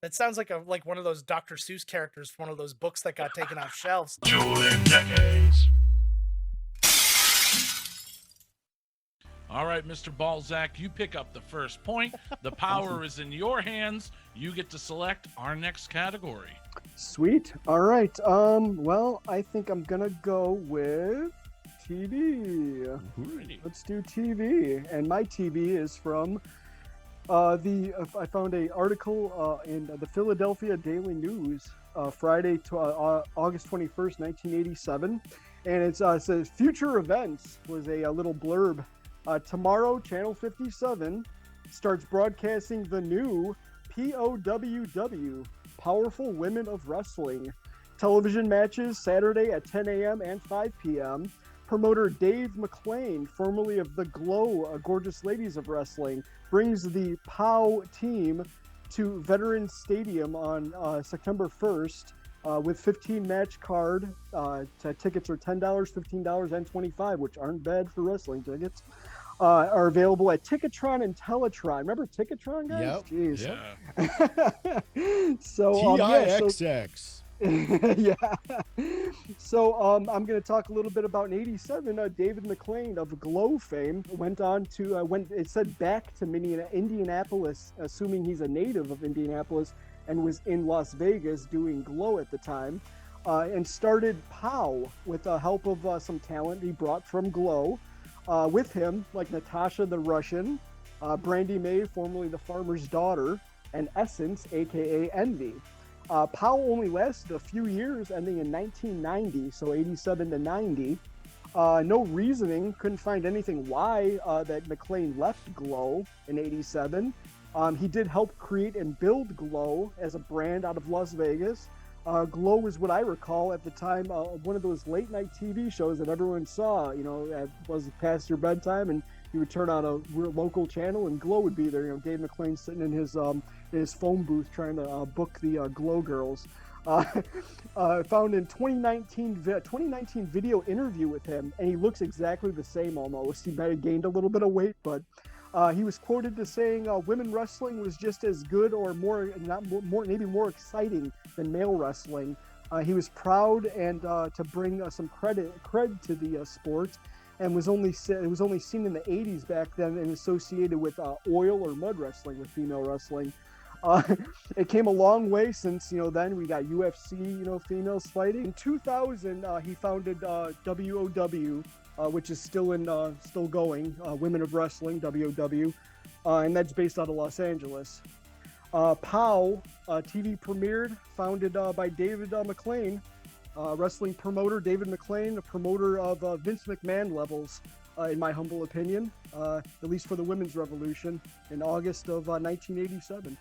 That sounds like one of those Dr. Seuss characters, one of those books that got taken off shelves. Dueling decades. All right, Mr. Ballzak, you pick up the first point. The power is in your hands. You get to select our next category. Sweet. All right. Well, I think I'm gonna go with TV. Alrighty. Let's do TV. And my TV is from I found an article in the Philadelphia Daily News, Friday, August 21st, 1987. And it says future events was a little blurb. Tomorrow, Channel 57 starts broadcasting the new POWW, Powerful Women of Wrestling. Television matches Saturday at 10 a.m. and 5 p.m. Promoter Dave McClain, formerly of the Glow, Gorgeous Ladies of Wrestling, brings the POW team to Veterans Stadium on September 1st with 15 match card. Tickets are $10, $15, and $25, which aren't bad for wrestling tickets. Are available at Ticketron and Teletron. Remember Ticketron, guys? Yep. Jeez. Yeah. So TIXX. yeah. So I'm going to talk a little bit about in '87. David McClain of Glow fame went on to it said back to Indianapolis, assuming he's a native of Indianapolis, and was in Las Vegas doing Glow at the time, and started POW with the help of some talent he brought from Glow. With him, like Natasha the Russian, Brandy May, formerly the Farmer's Daughter, and Essence, aka Envy. POW only lasted a few years, ending in 1990, so 87 to 90. No reasoning, couldn't find anything why that McClain left Glow in 87. He did help create and build Glow as a brand out of Las Vegas. Glow was what I recall at the time one of those late night TV shows that everyone saw. It was past your bedtime, and you would turn on a local channel, and Glow would be there. Dave McClain sitting in his phone booth trying to book the Glow girls. Found in 2019 video interview with him, and he looks exactly the same almost. He might have gained a little bit of weight, but he was quoted as saying women wrestling was just as good or maybe more exciting than male wrestling. He was proud and to bring some cred to the sport, and it was only seen in the 80s back then and associated with oil or mud wrestling with female wrestling. It came a long way since then we got UFC females fighting. In 2000 he founded WOW, which is still going, Women of Wrestling, WOW, and that's based out of Los Angeles. POW TV premiered, founded by David McClain, wrestling promoter David McClain, a promoter of Vince McMahon levels, in my humble opinion, at least for the Women's Revolution, in August of 1987.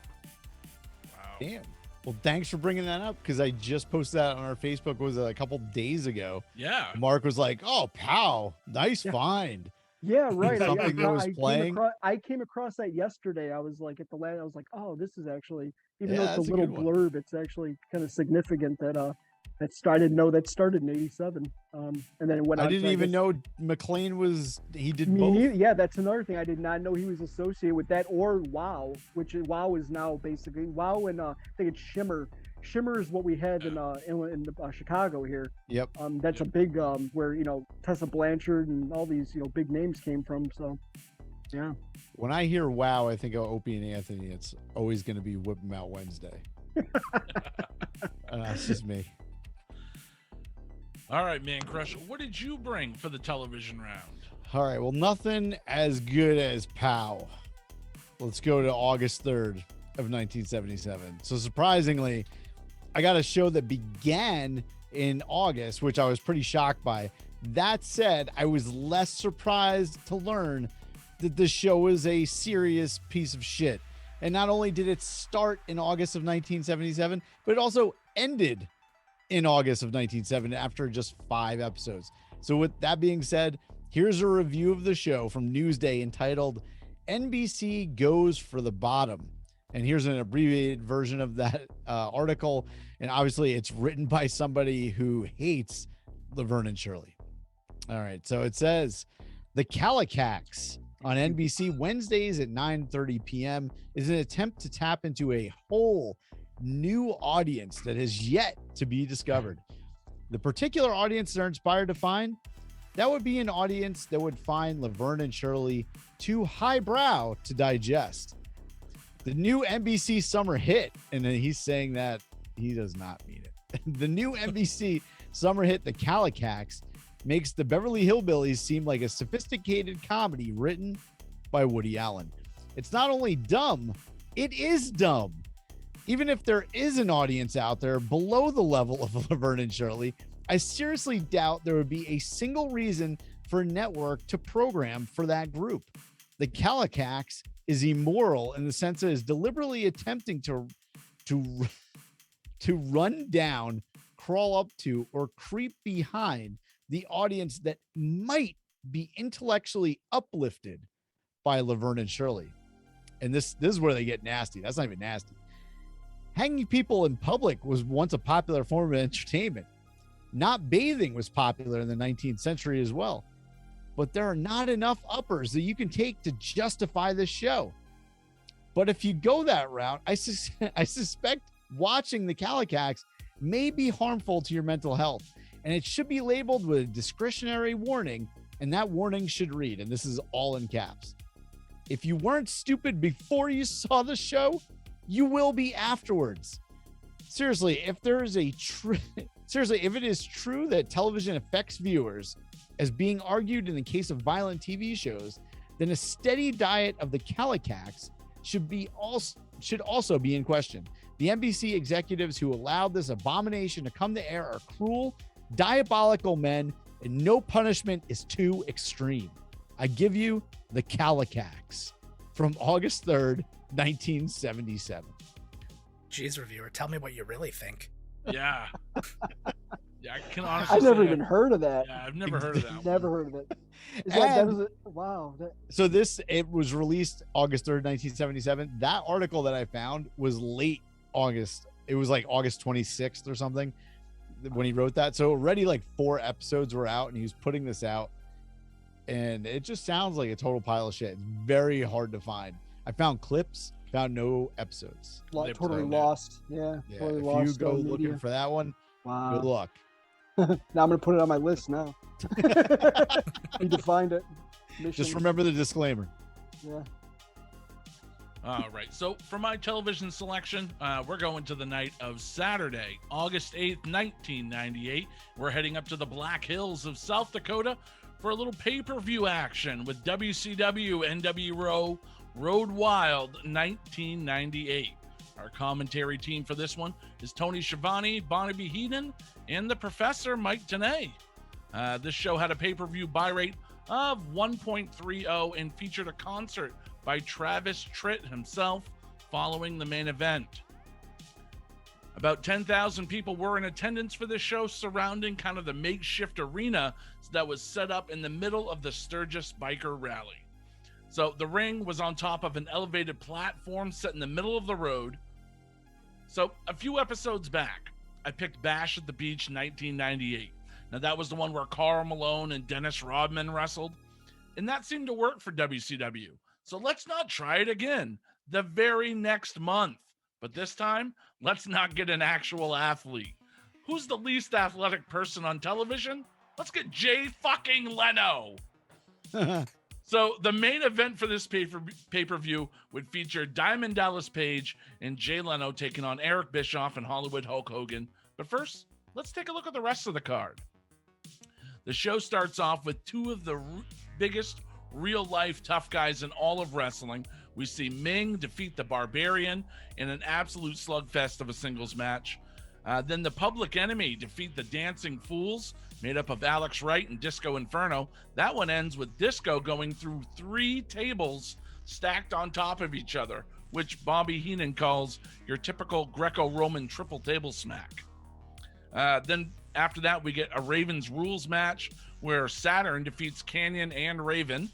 Wow. Damn. Well, thanks for bringing that up, because I just posted that on our Facebook a couple days ago. Yeah. Mark was like, "Oh, POW, nice find." Yeah, right. Something that was playing. I came across that yesterday. I was like, at the land, I was like, oh, this is actually, even Yeah, though it's a that's a little good one. blurb, it's actually kind of significant that that started in '87. And then it went on. I didn't even know McClain he did Me both. neither. Yeah, that's another thing. I did not know he was associated with that, or WOW, which WOW is now basically WOW, and I think it's Shimmer. Shimmer is what we had in Chicago here. Yep. That's a big where Tessa Blanchard and all these big names came from. So, yeah. When I hear WOW, I think of Opie and Anthony. It's always going to be Whip 'em Out Wednesday. That's just me. All right, Mancrush, what did you bring for the television round? All right. Well, nothing as good as POW. Let's go to August 3rd of 1977. So surprisingly, I got a show that began in August, which I was pretty shocked by. That said, I was less surprised to learn that this show was a serious piece of shit. And not only did it start in August of 1977, but it also ended in August of 1970 after just 5 episodes. So with that being said, here's a review of the show from Newsday entitled NBC Goes for the Bottom. And here's an abbreviated version of that article. And obviously it's written by somebody who hates Laverne and Shirley. All right. So it says the Calicax on NBC Wednesdays at 9:30 p.m. is an attempt to tap into a hole new audience that has yet to be discovered. The particular audience they're inspired to find, that would be an audience that would find Laverne and Shirley too highbrow to digest. The new NBC summer hit, and then he's saying that he does not mean it. The new NBC summer hit, The Calicax, makes the Beverly Hillbillies seem like a sophisticated comedy written by Woody Allen. It's not only dumb, it is dumb. Even if there is an audience out there below the level of Laverne and Shirley, I seriously doubt there would be a single reason for a network to program for that group. The Calicax is immoral in the sense that it is deliberately attempting to run down, crawl up to, or creep behind the audience that might be intellectually uplifted by Laverne and Shirley. And this is where they get nasty. That's not even nasty. Hanging people in public was once a popular form of entertainment. Not bathing was popular in the 19th century as well. But there are not enough uppers that you can take to justify this show. But if you go that route, I suspect watching the Calicax may be harmful to your mental health. And it should be labeled with a discretionary warning. And that warning should read, and this is all in caps: if you weren't stupid before you saw the show, you will be afterwards. Seriously, if it is true that television affects viewers, as being argued in the case of violent TV shows, then a steady diet of the Calicax should also be in question. The NBC executives who allowed this abomination to come to air are cruel, diabolical men, and no punishment is too extreme. I give you the Calicax from August 3rd, 1977. Jeez, reviewer, tell me what you really think. Yeah. Yeah, I can honestly I've never say even heard of that. Yeah, I've never heard of that. Never heard of it. Wow. So it was released August 3rd, 1977. That article that I found was late August. It was like August 26th or something when he wrote that. So already like 4 episodes were out and he was putting this out. And it just sounds like a total pile of shit. It's very hard to find. I found clips, found no episodes. Totally lost. Yeah. Totally if lost. you go looking for that one, wow. Good luck. Now I'm going to put it on my list now. Need to find it. Just remember the disclaimer. Yeah. All right. So for my television selection, we're going to the night of Saturday, August 8th, 1998. We're heading up to the Black Hills of South Dakota for a little pay-per-view action with WCW NWO Road Wild 1998. Our commentary team for this one is Tony Schiavone, Barnaby Heenan, and the Professor Mike Tenay. This show had a pay-per-view buy rate of 1.30 and featured a concert by Travis Tritt himself following the main event. About 10,000 people were in attendance for this show, surrounding kind of the makeshift arena that was set up in the middle of the Sturgis Biker Rally. So the ring was on top of an elevated platform set in the middle of the road. So a few episodes back, I picked Bash at the Beach 1998. Now that was the one where Karl Malone and Dennis Rodman wrestled, and that seemed to work for WCW. So let's not try it again the very next month. But this time, let's not get an actual athlete. Who's the least athletic person on television? Let's get Jay fucking Leno. So the main event for this pay-per-view would feature Diamond Dallas Page and Jay Leno taking on Eric Bischoff and Hollywood Hulk Hogan. But first, let's take a look at the rest of the card. The show starts off with 2 of the biggest real-life tough guys in all of wrestling. We see Ming defeat the Barbarian in an absolute slugfest of a singles match. Then the Public Enemy defeat the Dancing Fools, made up of Alex Wright and Disco Inferno. That one ends with Disco going through 3 tables stacked on top of each other, which Bobby Heenan calls your typical Greco-Roman triple table smack. Then after that, we get a Ravens Rules match where Saturn defeats Canyon and Raven.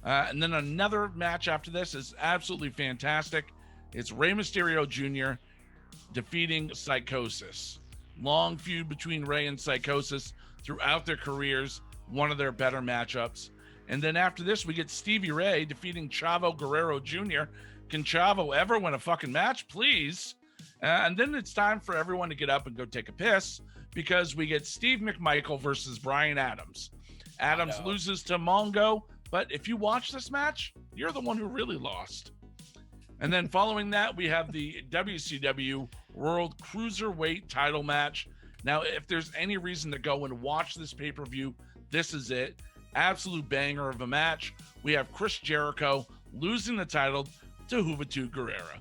And then another match after this is absolutely fantastic. It's Rey Mysterio Jr. defeating Psychosis. Long feud between Rey and Psychosis throughout their careers, one of their better matchups. And then after this, we get Stevie Ray defeating Chavo Guerrero Jr. Can Chavo ever win a fucking match, please? And then it's time for everyone to get up and go take a piss because we get Steve McMichael versus Brian Adams. Adams loses to Mongo, but if you watch this match, you're the one who really lost. And then following that, we have the WCW World Cruiserweight title match. Now, if there's any reason to go and watch this pay-per-view, this is it. Absolute banger of a match. We have Chris Jericho losing the title to Juventud Guerrera.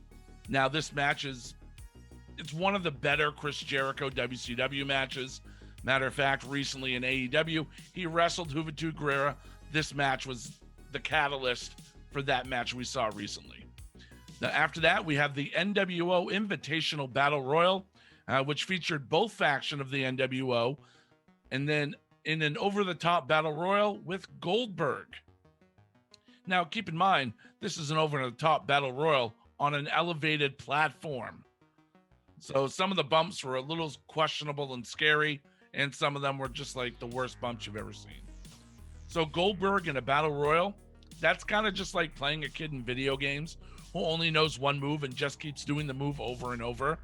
Now, this match it's one of the better Chris Jericho WCW matches. Matter of fact, recently in AEW, he wrestled Juventud Guerrera. This match was the catalyst for that match we saw recently. Now, after that, we have the NWO Invitational Battle Royal, which featured both factions of the NWO, and then in an over-the-top battle royal with Goldberg. Now, keep in mind, this is an over-the-top battle royal on an elevated platform. So some of the bumps were a little questionable and scary, and some of them were just like the worst bumps you've ever seen. So Goldberg in a battle royal, that's kind of just like playing a kid in video games who only knows one move and just keeps doing the move over and over.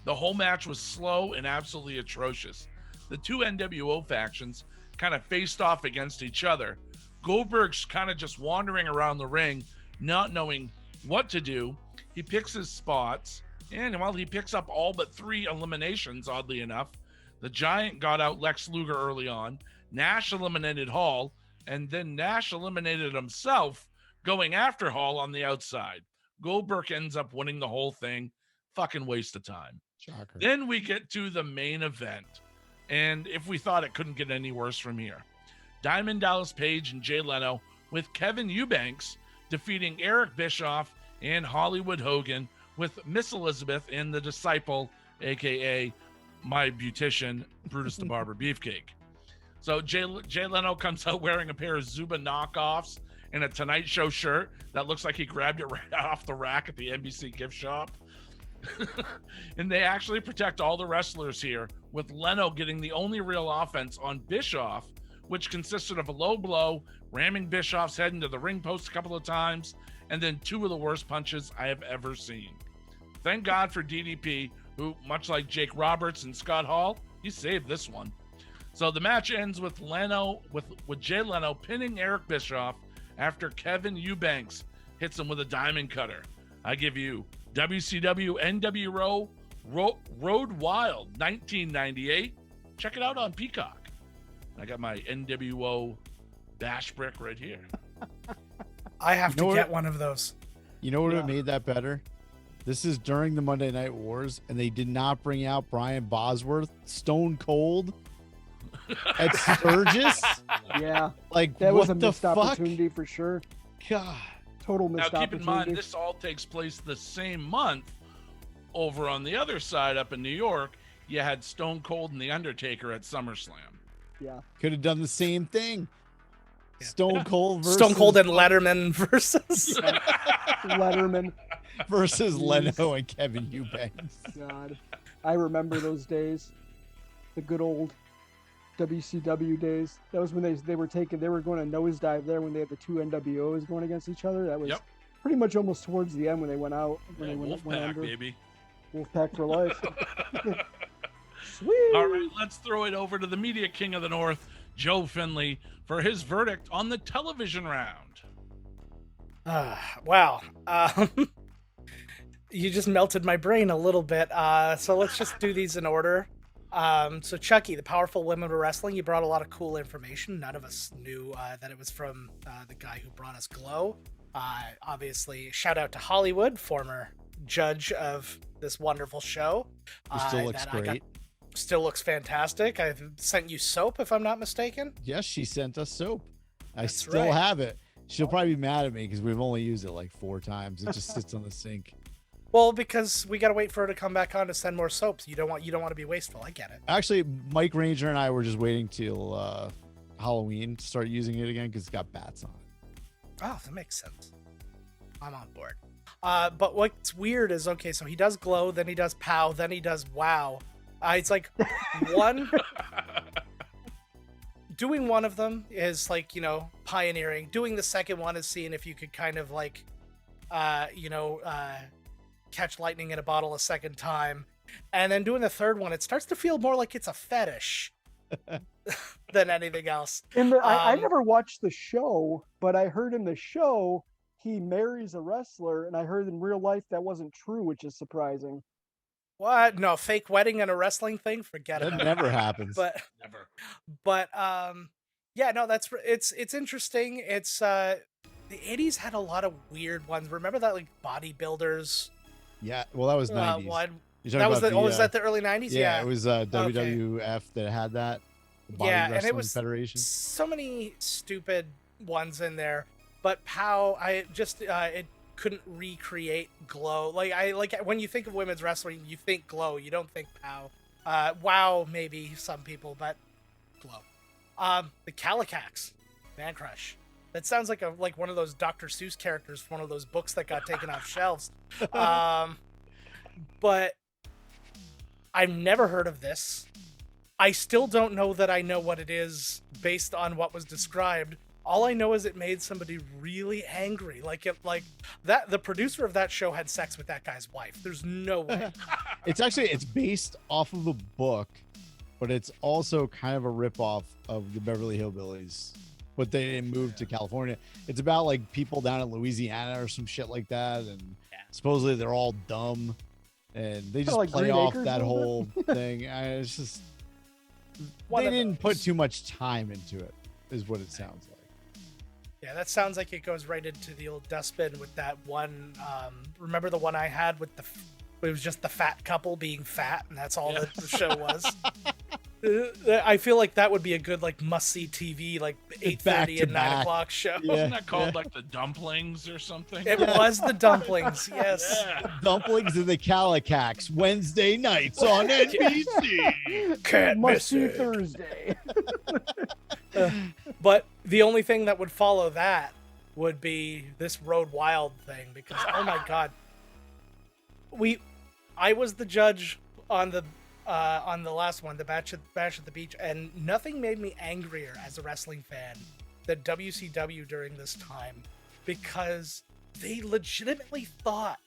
The whole match was slow and absolutely atrocious. The two NWO factions kind of faced off against each other. Goldberg's kind of just wandering around the ring, not knowing what to do. He picks his spots, and while he picks up all but 3 eliminations, oddly enough, the Giant got out Lex Luger early on, Nash eliminated Hall, and then Nash eliminated himself, going after Hall on the outside. Goldberg ends up winning the whole thing. Fucking waste of time. Shocker. Then we get to the main event. And if we thought it couldn't get any worse from here, Diamond Dallas Page and Jay Leno with Kevin Eubanks defeating Eric Bischoff and Hollywood Hogan with Miss Elizabeth and the Disciple, aka my beautician, Brutus the Barber Beefcake. So Jay Leno comes out wearing a pair of Zuba knockoffs and a Tonight Show shirt that looks like he grabbed it right off the rack at the NBC gift shop. And they actually protect all the wrestlers here, with Leno getting the only real offense on Bischoff, which consisted of a low blow, ramming Bischoff's head into the ring post a couple of times, and then 2 of the worst punches I have ever seen. Thank God for DDP, who, much like Jake Roberts and Scott Hall, he saved this one. So the match ends with Jay Leno pinning Eric Bischoff after Kevin Eubanks hits him with a diamond cutter. I give you WCW NWO Road Wild 1998. Check it out on Peacock. I got my NWO bash brick right here. I have to get one of those. You know what would have made that better? This is during the Monday Night Wars, and they did not bring out Brian Bosworth, Stone Cold, at Sturgis. Yeah, like that was what a the missed fuck? opportunity for sure. God. Total missed Now, keep opportunity. in mind, this all takes place the same month. Over on the other side, up in New York, you had Stone Cold and The Undertaker at SummerSlam. Yeah, Could have done the same thing. Yeah. Stone Cold versus Stone Cold and Letterman versus. Letterman. versus Leno and Kevin Eubanks. God, I remember those days. The good old WCW days. That was when they were going to nosedive there when they had the 2 NWOs going against each other. That was pretty much almost towards the end when they went out. When they went Wolfpack, baby. Wolfpack for life. Sweet. All right, let's throw it over to the media king of the North, Joe Finley, for his verdict on the television round. Wow. You just melted my brain a little bit. So let's just do these in order. So Chucky, the powerful women of wrestling, you brought a lot of cool information. None of us knew that it was from the guy who brought us Glow. Obviously, shout out to Hollywood, former judge of this wonderful show. It still looks great. Still looks fantastic. I've sent you soap, if I'm not mistaken. Yes, she sent us soap. I That's still right. have it. She'll probably be mad at me because we've only used it like 4 times. It just sits on the sink. Well, because we got to wait for her to come back on to send more soaps. You don't want to be wasteful. I get it. Actually, Mike Ranger and I were just waiting till Halloween to start using it again because it's got bats on it. Oh, that makes sense. I'm on board. But what's weird is, okay, so he does Glow, then he does Pow, then he does Wow. It's like one... Doing one of them is like, pioneering. Doing the second one is seeing if you could kind of like, catch lightning in a bottle a second time. And then doing the third one, it starts to feel more like it's a fetish than anything else. I never watched the show, but I heard in the show he marries a wrestler, and I heard in real life that wasn't true, which is surprising. What? No, fake wedding and a wrestling thing? Forget That about it. never happens. Never. But yeah, no, it's interesting. It's the 80s had a lot of weird ones. Remember that like bodybuilders Yeah, well, that was 90s. one? You're talking That was about was that the early 90s? Yeah, it was WWF that had that. The Body Yeah, and Wrestling it was Federation. so many stupid ones in there. But POW, I just it couldn't recreate Glow. Like when you think of women's wrestling, you think Glow. You don't think POW. WoW, maybe some people, but Glow. The Calicax, Mancrush. That sounds like one of those Dr. Seuss characters from one of those books that got taken off shelves. But I've never heard of this. I still don't know that I know what it is based on what was described. All I know is it made somebody really angry. Like that the producer of that show had sex with that guy's wife. There's no way. It's based off of a book, but it's also kind of a ripoff of the Beverly Hillbillies, but they didn't move to California. It's about like people down in Louisiana or some shit like that, and supposedly they're all dumb, and they just like play Green off Acres that a little whole thing. It's just One they of didn't put those. too much time into it, is what it sounds like. Yeah, that sounds like it goes right into the old dustbin with that one. Remember the one I had with it was just the fat couple being fat, and that's all that the show was. I feel like that would be a good like must-see TV, like 8:30 and 9 o'clock show. Yeah. Wasn't that called like the dumplings or something? It was the dumplings, yes. Yeah. Dumplings and the Calicax, Wednesday nights on NBC. Can't Must miss see it. Thursday. But the only thing that would follow that would be this Road Wild thing, because oh my god, I was the judge on the last one, the Bash at the Beach, and nothing made me angrier as a wrestling fan than WCW during this time, because they legitimately thought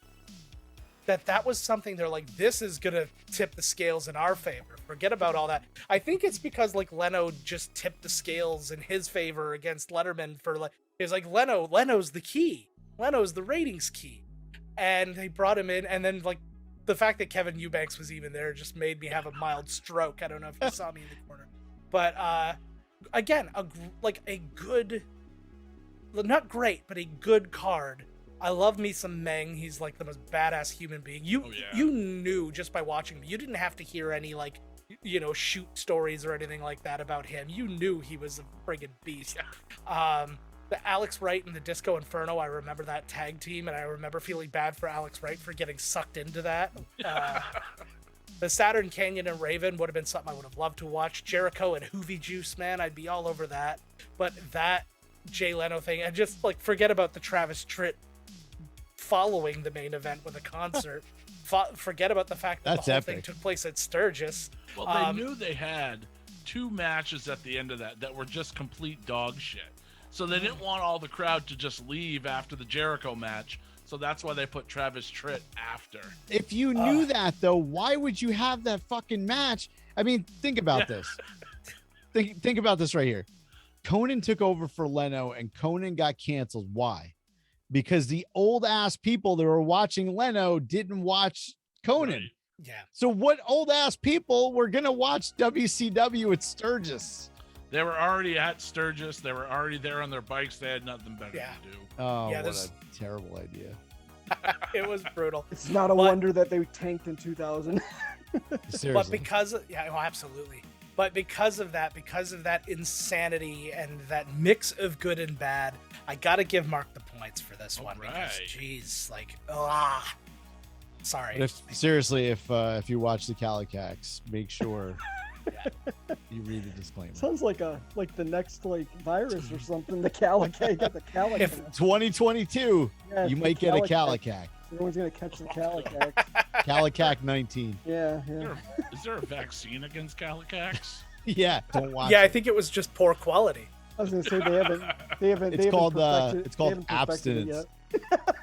that was something they're like, this is gonna tip the scales in our favor. Forget about all that. I think it's because like Leno just tipped the scales in his favor against Letterman for like, it's like Leno's the key. Leno's the ratings key. And they brought him in, and then like the fact that Kevin Eubanks was even there just made me have a mild stroke. I don't know if you saw me in the corner. But again, a good, not great, but a good card. I love me some Meng. He's like the most badass human being. You knew just by watching him. You didn't have to hear any like, shoot stories or anything like that about him. You knew he was a friggin' beast. The Alex Wright and the Disco Inferno, I remember that tag team, and I remember feeling bad for Alex Wright for getting sucked into that. The Saturn Canyon and Raven would have been something I would have loved to watch. Jericho and Hoovy Juice, man, I'd be all over that. But that Jay Leno thing, and just like forget about the Travis Tritt following the main event with a concert. Forget about the fact that That's the whole epic. thing took place at Sturgis. Well, they knew they had 2 matches at the end of that were just complete dog shit. So they didn't want all the crowd to just leave after the Jericho match. So that's why they put Travis Tritt after. If you knew that, though, why would you have that fucking match? I mean, think about this. Think about this right here. Conan took over for Leno, and Conan got canceled. Why? Because the old ass people that were watching Leno didn't watch Conan. Right. Yeah. So what old ass people were gonna watch WCW at Sturgis? They were already at Sturgis. They were already there on their bikes. They had nothing better Yeah. to do. Oh, Yeah, what there's- a terrible idea. It was brutal. It's not a wonder that they tanked in 2000. Seriously. But because of, absolutely. But because of that insanity and that mix of good and bad, I gotta give Mark the points for this one because, right. geez, like, sorry. But if you watch the Calicax, make sure you read the disclaimer. Sounds like the next virus or something. The Calicac, got the Calicac. 2022, Yeah, you the might get a Calicac. Calicac. Everyone's gonna catch the Calicac. Calicac 19. Yeah. Is there a vaccine against Calicax? Yeah, don't watch. Yeah, I it. think it was just poor quality. I was gonna say they haven't. It's called perfected- it's they called haven't perfected it abstinence. yet.